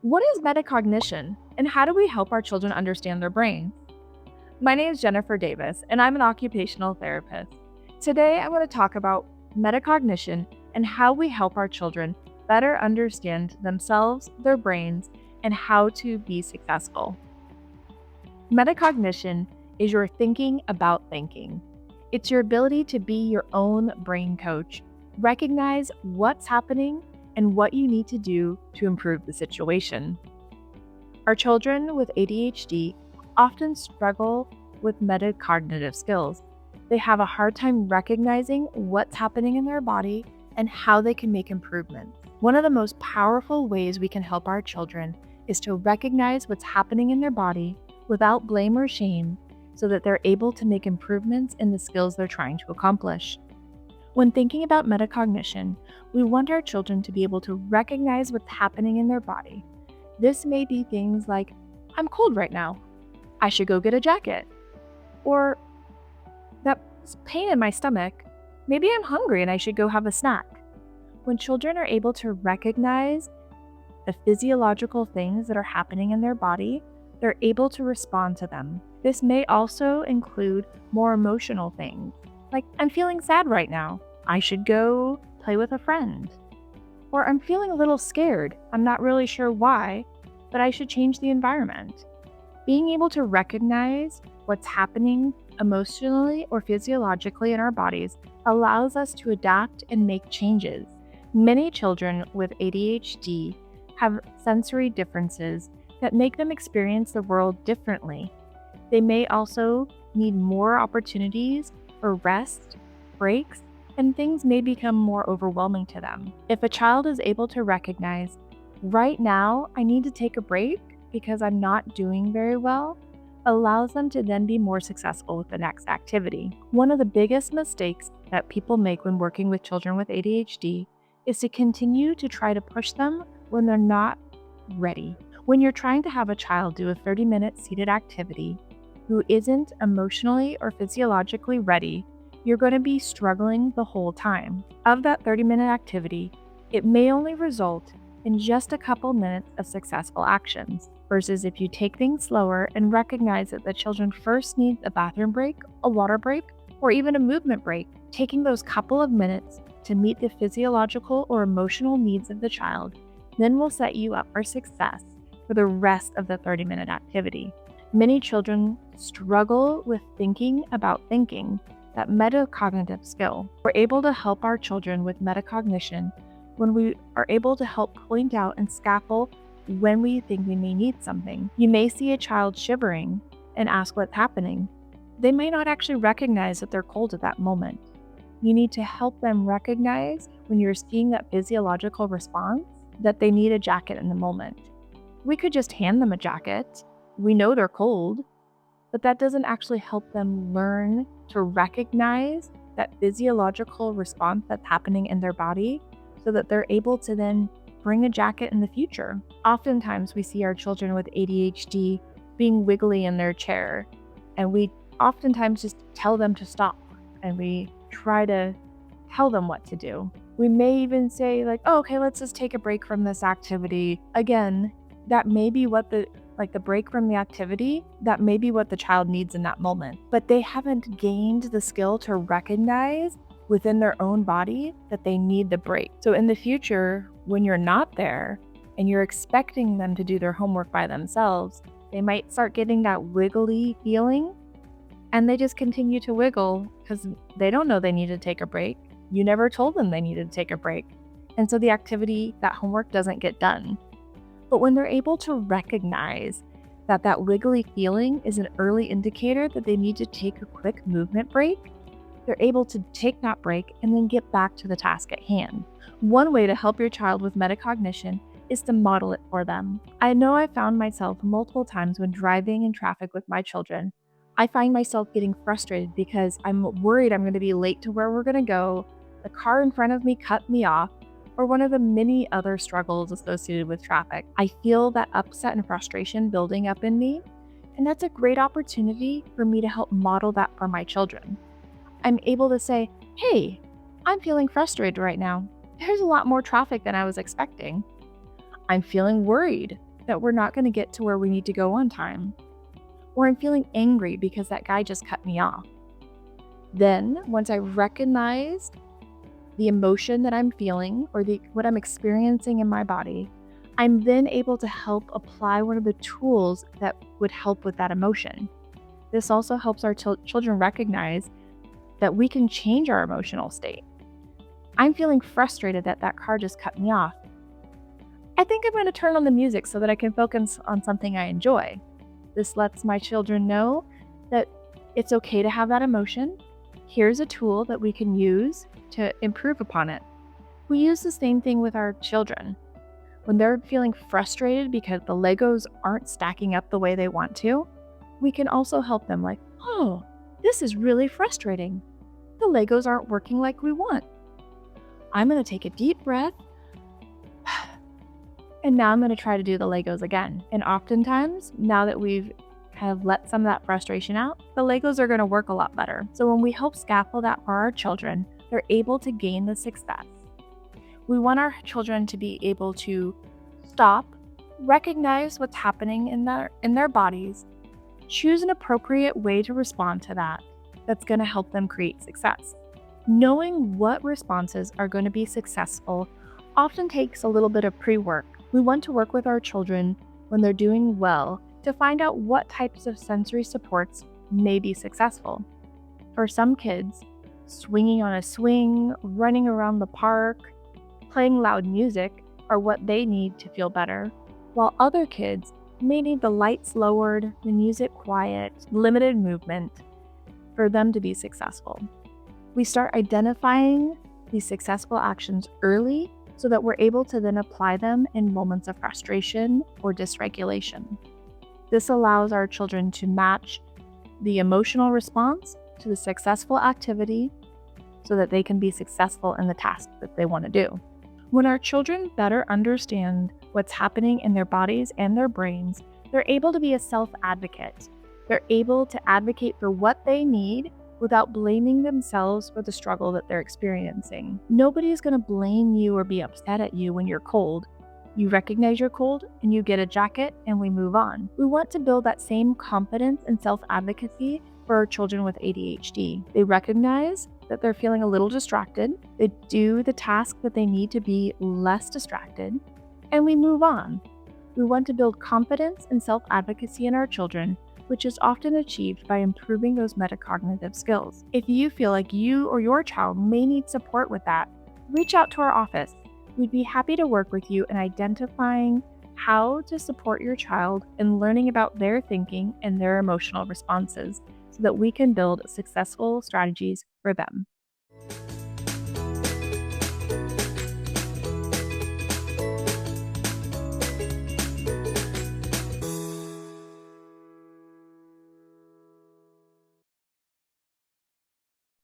What is metacognition, and how do we help our children understand their brains? My name is Jennifer Davis, and I'm an occupational therapist. Today, I'm going to talk about metacognition and how we help our children better understand themselves, their brains, and how to be successful. Metacognition is your thinking about thinking. It's your ability to be your own brain coach, recognize what's happening and what you need to do to improve the situation. Our children with ADHD often struggle with metacognitive skills. They have a hard time recognizing what's happening in their body and how they can make improvements. One of the most powerful ways we can help our children is to recognize what's happening in their body without blame or shame so that they're able to make improvements in the skills they're trying to accomplish. When thinking about metacognition, we want our children to be able to recognize what's happening in their body. This may be things like, I'm cold right now. I should go get a jacket. Or, that pain in my stomach. Maybe I'm hungry and I should go have a snack. When children are able to recognize the physiological things that are happening in their body, they're able to respond to them. This may also include more emotional things, like I'm feeling sad right now. I should go play with a friend. Or I'm feeling a little scared. I'm not really sure why, but I should change the environment. Being able to recognize what's happening emotionally or physiologically in our bodies allows us to adapt and make changes. Many children with ADHD have sensory differences that make them experience the world differently. They may also need more opportunities for rest, breaks, and things may become more overwhelming to them. If a child is able to recognize, right now I need to take a break because I'm not doing very well, allows them to then be more successful with the next activity. One of the biggest mistakes that people make when working with children with ADHD is to continue to try to push them when they're not ready. When you're trying to have a child do a 30-minute seated activity who isn't emotionally or physiologically ready, you're going to be struggling the whole time. Of that 30-minute activity, it may only result in just a couple minutes of successful actions, versus if you take things slower and recognize that the children first need a bathroom break, a water break, or even a movement break. Taking those couple of minutes to meet the physiological or emotional needs of the child then will set you up for success for the rest of the 30-minute activity. Many children struggle with thinking about thinking, that metacognitive skill. We're able to help our children with metacognition when we are able to help point out and scaffold when we think we may need something. You may see a child shivering and ask what's happening. They may not actually recognize that they're cold at that moment. You need to help them recognize when you're seeing that physiological response that they need a jacket in the moment. We could just hand them a jacket. We know they're cold, but that doesn't actually help them learn to recognize that physiological response that's happening in their body so that they're able to then bring a jacket in the future. Oftentimes we see our children with ADHD being wiggly in their chair, and we oftentimes just tell them to stop and we try to tell them what to do. We may even say like, oh, okay, let's just take a break from this activity. Again, that may be what the break from the activity, that may be what the child needs in that moment. But they haven't gained the skill to recognize within their own body that they need the break. So in the future, when you're not there and you're expecting them to do their homework by themselves, they might start getting that wiggly feeling and they just continue to wiggle because they don't know they need to take a break. You never told them they needed to take a break. And so the activity, that homework doesn't get done. But when they're able to recognize that that wiggly feeling is an early indicator that they need to take a quick movement break, they're able to take that break and then get back to the task at hand. One way to help your child with metacognition is to model it for them. I know I found myself multiple times when driving in traffic with my children. I find myself getting frustrated because I'm worried I'm going to be late to where we're going to go, the car in front of me cut me off, or one of the many other struggles associated with traffic. I feel that upset and frustration building up in me, and that's a great opportunity for me to help model that for my children. I'm able to say, hey, I'm feeling frustrated right now. There's a lot more traffic than I was expecting. I'm feeling worried. that we're not going to get to where we need to go on time. Or I'm feeling angry because that guy just cut me off. Then, once I recognize the emotion that I'm feeling or what I'm experiencing in my body, I'm then able to help apply one of the tools that would help with that emotion. This also helps our children recognize that we can change our emotional state. I'm feeling frustrated that that car just cut me off. I think I'm going to turn on the music so that I can focus on something I enjoy. This lets my children know that it's okay to have that emotion. Here's a tool that we can use to improve upon it. We use the same thing with our children. When they're feeling frustrated because the Legos aren't stacking up the way they want to, we can also help them like, oh, this is really frustrating. The Legos aren't working like we want. I'm going to take a deep breath. And now I'm going to try to do the Legos again. And oftentimes, now that we've kind of let some of that frustration out, the Legos are going to work a lot better. So when we help scaffold that for our children, they're able to gain the success. We want our children to be able to stop, recognize what's happening in their bodies, choose an appropriate way to respond to that that's going to help them create success. Knowing what responses are going to be successful often takes a little bit of pre-work. We want to work with our children when they're doing well to find out what types of sensory supports may be successful. For some kids, swinging on a swing, running around the park, playing loud music are what they need to feel better, while other kids may need the lights lowered, the music quiet, limited movement for them to be successful. We start identifying these successful actions early so that we're able to then apply them in moments of frustration or dysregulation. This allows our children to match the emotional response to the successful activity so that they can be successful in the task that they want to do. When our children better understand what's happening in their bodies and their brains, they're able to be a self-advocate. They're able to advocate for what they need without blaming themselves for the struggle that they're experiencing. Nobody is going to blame you or be upset at you when you're cold. You recognize you're cold and you get a jacket and we move on. We want to build that same confidence and self-advocacy for our children with ADHD. They recognize that they're feeling a little distracted. They do the task that they need to be less distracted, and we move on. We want to build confidence and self-advocacy in our children, which is often achieved by improving those metacognitive skills. If you feel like you or your child may need support with that, reach out to our office. We'd be happy to work with you in identifying how to support your child in learning about their thinking and their emotional responses so that we can build successful strategies for them.